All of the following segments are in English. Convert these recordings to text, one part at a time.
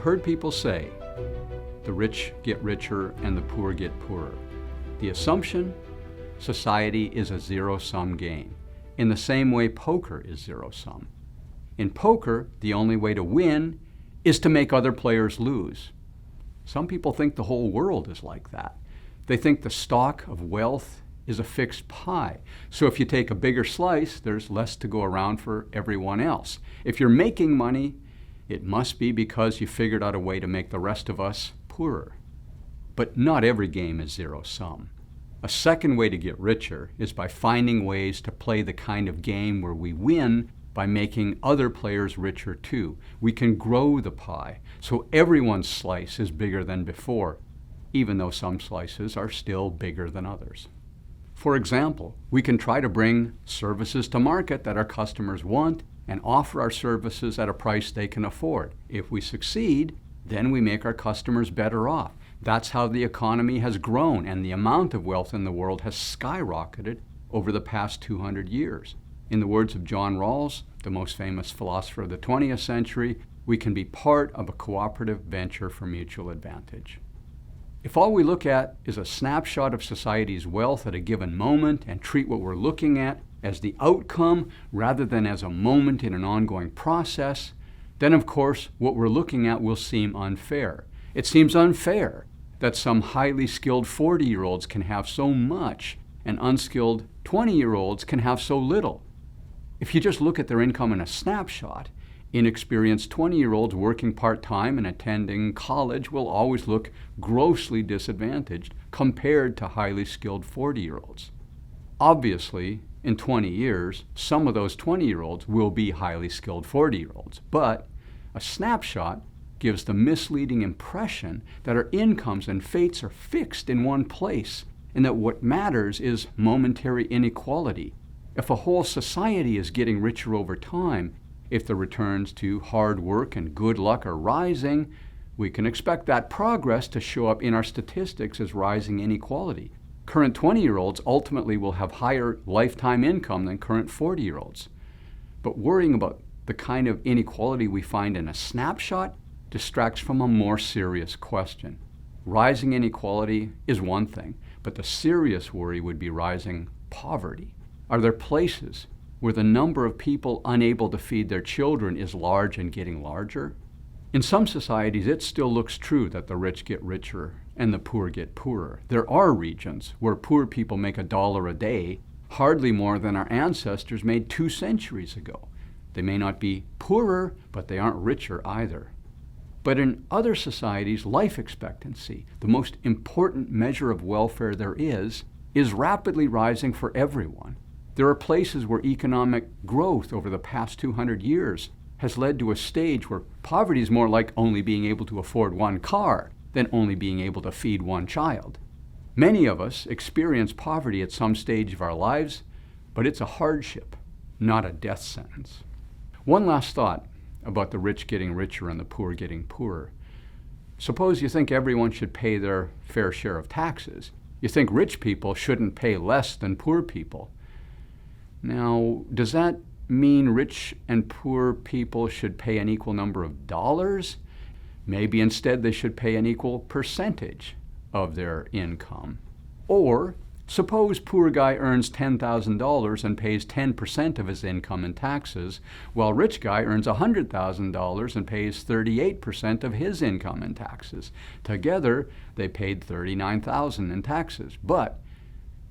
heard people say, the rich get richer and the poor get poorer. The assumption, society is a zero-sum game, in the same way poker is zero-sum. In poker, the only way to win is to make other players lose. Some people think the whole world is like that. They think the stock of wealth is a fixed pie. So if you take a bigger slice, there's less to go around for everyone else. If you're making money, it must be because you figured out a way to make the rest of us poorer. But not every game is zero-sum. A second way to get richer is by finding ways to play the kind of game where we win by making other players richer too. We can grow the pie so everyone's slice is bigger than before, even though some slices are still bigger than others. For example, we can try to bring services to market that our customers want and offer our services at a price they can afford. If we succeed, then we make our customers better off. That's how the economy has grown, and the amount of wealth in the world has skyrocketed over the past 200 years. In the words of John Rawls, the most famous philosopher of the 20th century, we can be part of a cooperative venture for mutual advantage. If all we look at is a snapshot of society's wealth at a given moment and treat what we're looking at as the outcome rather than as a moment in an ongoing process, then of course what we're looking at will seem unfair. It seems unfair that some highly skilled 40-year-olds can have so much and unskilled 20-year-olds can have so little. If you just look at their income in a snapshot, inexperienced 20-year-olds working part-time and attending college will always look grossly disadvantaged compared to highly skilled 40-year-olds. Obviously, in 20 years, some of those 20-year-olds will be highly skilled 40-year-olds, but a snapshot gives the misleading impression that our incomes and fates are fixed in one place and that what matters is momentary inequality. If a whole society is getting richer over time, if the returns to hard work and good luck are rising, we can expect that progress to show up in our statistics as rising inequality. Current 20-year-olds ultimately will have higher lifetime income than current 40-year-olds. But worrying about the kind of inequality we find in a snapshot distracts from a more serious question. Rising inequality is one thing, but the serious worry would be rising poverty. Are there places where the number of people unable to feed their children is large and getting larger? In some societies, it still looks true that the rich get richer and the poor get poorer. There are regions where poor people make $1 a day, hardly more than our ancestors made 2 centuries ago. They may not be poorer, but they aren't richer either. But in other societies, life expectancy, the most important measure of welfare there is rapidly rising for everyone. There are places where economic growth over the past 200 years has led to a stage where poverty is more like only being able to afford one car than only being able to feed one child. Many of us experience poverty at some stage of our lives, but it's a hardship, not a death sentence. One last thought about the rich getting richer and the poor getting poorer. Suppose you think everyone should pay their fair share of taxes. You think rich people shouldn't pay less than poor people. Now, does that mean rich and poor people should pay an equal number of dollars? Maybe instead they should pay an equal percentage of their income. Or suppose poor guy earns $10,000 and pays 10% of his income in taxes, while rich guy earns $100,000 and pays 38% of his income in taxes. Together, they paid $39,000 in taxes, but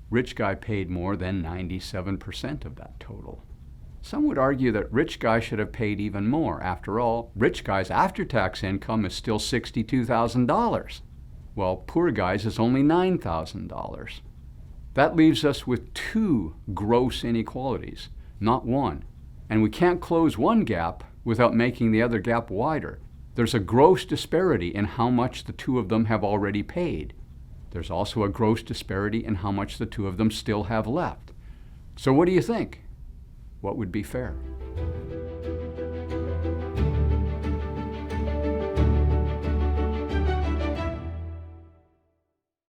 rich guy paid more than 97% of that total. Some would argue that rich guy should have paid even more. After all, rich guy's after-tax income is still $62,000, while poor guy's is only $9,000. That leaves us with 2 gross inequalities, not one. And we can't close one gap without making the other gap wider. There's a gross disparity in how much the 2 of them have already paid. There's also a gross disparity in how much the 2 of them still have left. So what do you think? What would be fair?